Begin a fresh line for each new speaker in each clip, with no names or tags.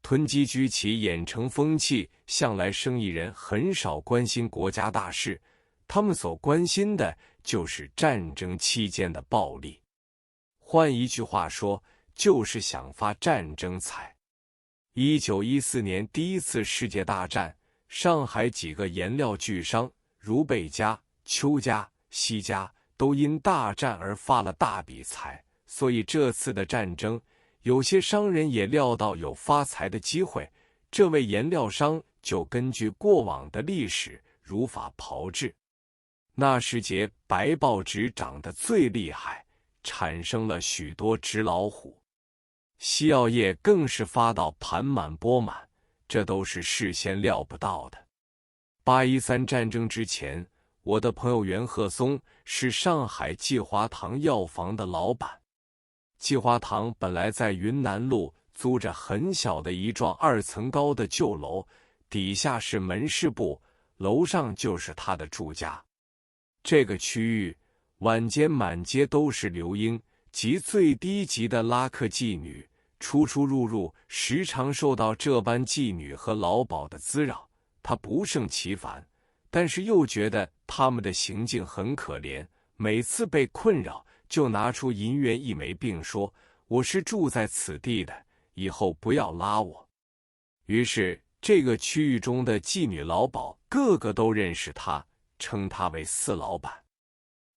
囤积居奇演成风气，向来生意人很少关心国家大事，他们所关心的就是战争期间的暴利。换一句话说，就是想发战争财。1914年第一次世界大战，上海几个颜料巨商如贝家、邱家、西家都因大战而发了大笔财，所以这次的战争，有些商人也料到有发财的机会，这位颜料商就根据过往的历史如法炮制。那时节白报纸涨得最厉害，产生了许多纸老虎，西药业更是发到盘满钵满，这都是事先料不到的。813战争之前，我的朋友袁鹤松是上海季华堂药房的老板。季华堂本来在云南路租着很小的一幢2层高的旧楼，底下是门市部，楼上就是他的住家。这个区域晚间满街都是流英及最低级的拉客妓女，出出入入，时常受到这般妓女和老鸨的滋扰。他不胜其烦，但是又觉得他们的行径很可怜，每次被困扰就拿出银元1枚，并说：“我是住在此地的，以后不要拉我。”于是这个区域中的妓女老鸨个个都认识他，称他为四老板。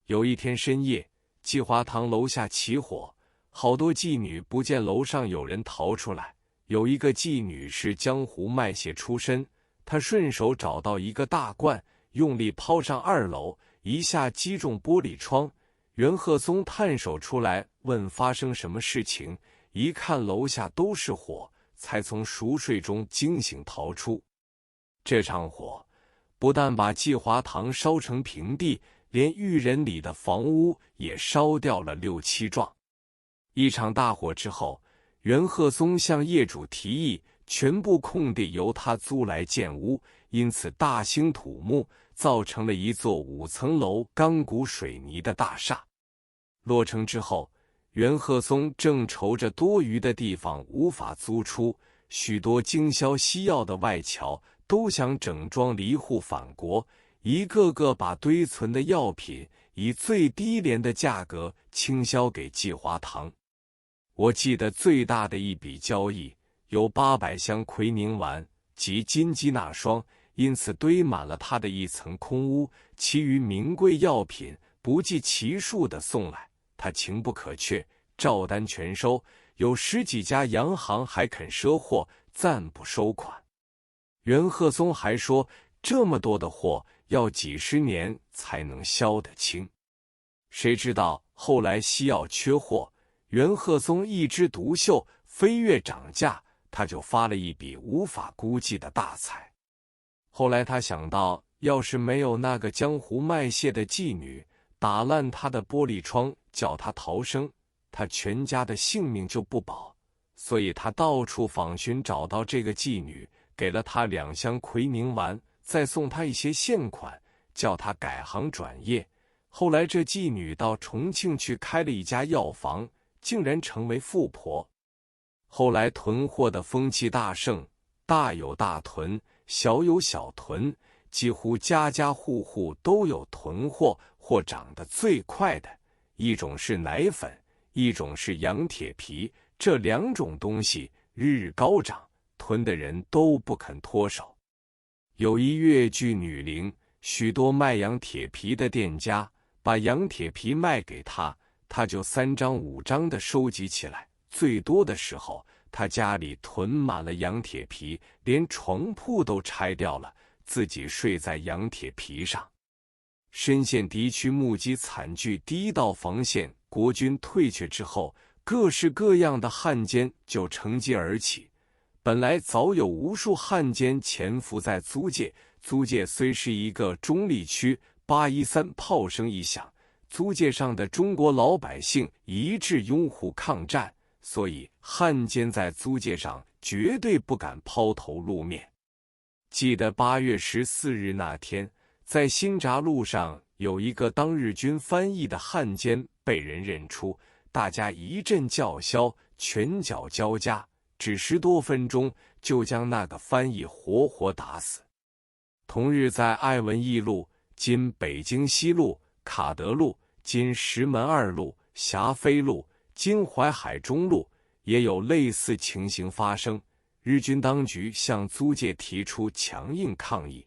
有一天深夜，季华堂楼下起火，好多妓女不见楼上有人逃出来。有一个妓女是江湖卖血出身，她顺手找到一个大罐，用力抛上2楼，一下击中玻璃窗。袁鹤松探手出来问发生什么事情，一看楼下都是火，才从熟睡中惊醒逃出。这场火不但把季华堂烧成平地，连玉人里的房屋也烧掉了6、7幢。一场大火之后，袁鹤松向业主提议，全部空地由他租来建屋，因此大兴土木，造成了一座5层楼钢骨水泥的大厦。落成之后，袁鹤松正愁着多余的地方无法租出，许多经销西药的外侨都想整装离沪返国，一个个把堆存的药品以最低廉的价格倾销给季华堂。我记得最大的一笔交易有800箱奎宁丸及金鸡纳霜，因此堆满了他的1层空屋，其余名贵药品不计其数地送来，他情不可却，照单全收，有10几家洋行还肯赊货，暂不收款。袁鹤松还说，这么多的货要几10年才能销得清。谁知道后来西药缺货，袁鹤松一枝独秀，飞跃涨价，他就发了一笔无法估计的大财。后来他想到，要是没有那个江湖卖血的妓女打烂他的玻璃窗，叫他逃生，他全家的性命就不保。所以他到处访寻，找到这个妓女，给了他2箱奎宁丸，再送他一些现款，叫他改行转业。后来这妓女到重庆去开了一家药房，竟然成为富婆。后来囤货的风气大盛，大有大囤，小有小囤，几乎家家户户都有囤货。货涨得最快的一种是奶粉，一种是羊铁皮，这2种东西日日高涨，囤的人都不肯脱手。有一越剧女伶，许多卖羊铁皮的店家把羊铁皮卖给他，他就3张5张的收集起来。最多的时候，他家里囤满了羊铁皮，连床铺都拆掉了，自己睡在羊铁皮上。深陷敌区目击惨剧，第1道防线国军退却之后，各式各样的汉奸就乘机而起。本来早有无数汉奸潜伏在租界，租界虽是一个中立区，813炮声一响，租界上的中国老百姓一致拥护抗战，所以汉奸在租界上绝对不敢抛头露面。记得8月14日那天，在新闸路上有一个当日军翻译的汉奸被人认出，大家一阵叫嚣，拳脚交加，只10多分钟，就将那个翻译活活打死。同日在爱文驿路（今北京西路）、卡德路（今石门二路）、霞飞路（今淮海中路）也有类似情形发生。日军当局向租界提出强硬抗议。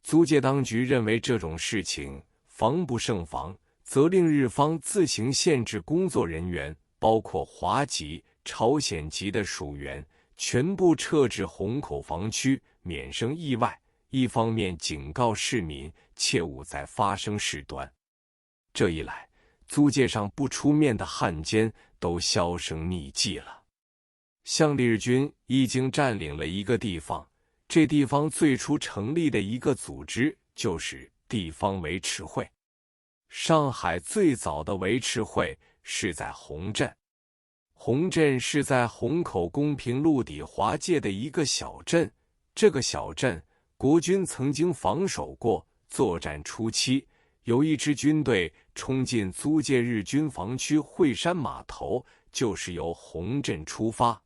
租界当局认为这种事情防不胜防，责令日方自行限制工作人员，包括华籍、朝鲜籍的属员，全部撤至虹口防区，免生意外。一方面警告市民切勿再发生事端。这一来，租界上不出面的汉奸都销声匿迹了。向日军已经占领了一个地方，这地方最初成立的一个组织就是地方维持会。上海最早的维持会是在洪镇。洪镇是在虹口公平路底华界的一个小镇，这个小镇国军曾经防守过。作战初期，有一支军队冲进租界日军防区惠山码头，就是由洪镇出发。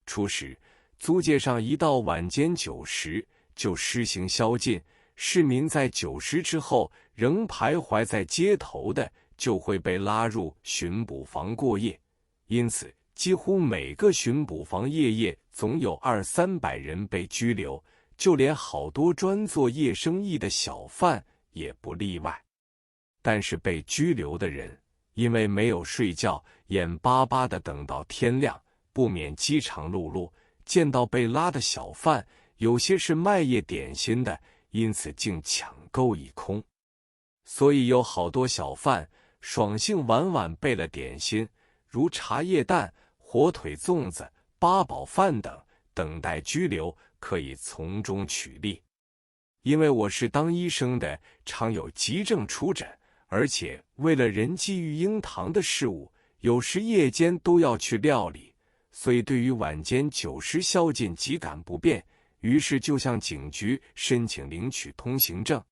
初时，租界上一到晚间9时就施行宵禁，市民在9时之后仍徘徊在街头的，就会被拉入巡捕房过夜。因此，几乎每个巡捕房夜夜总有200-300人被拘留，就连好多专做夜生意的小贩也不例外。但是被拘留的人因为没有睡觉，眼巴巴地等到天亮，不免饥肠辘辘。见到被拉的小贩，有些是卖夜点心的，因此竟抢购一空。所以有好多小贩爽性晚晚备了点心，如茶叶蛋、火腿粽子、八宝饭等，等待拘留，可以从中取利。因为我是当医生的，常有急症出诊，而且为了人际育婴堂的事务，有时夜间都要去料理，所以对于晚间9时宵禁极感不便，于是就向警局申请领取通行证。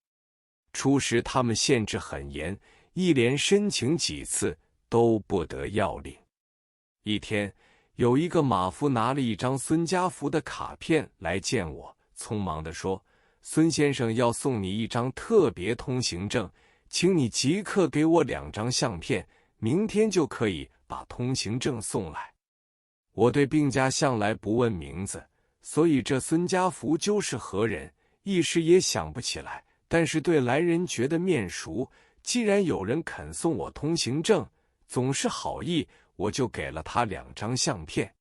初时他们限制很严，一连申请几次都不得要领。一天，有一个马夫拿了一张孙家福的卡片来见我，匆忙地说：“孙先生要送你一张特别通行证，请你即刻给我2张相片，明天就可以把通行证送来。”我对病家向来不问名字，所以这孙家福究是何人，一时也想不起来。但是对来人觉得面熟，既然有人肯送我通行证，总是好意，我就给了他2张相片。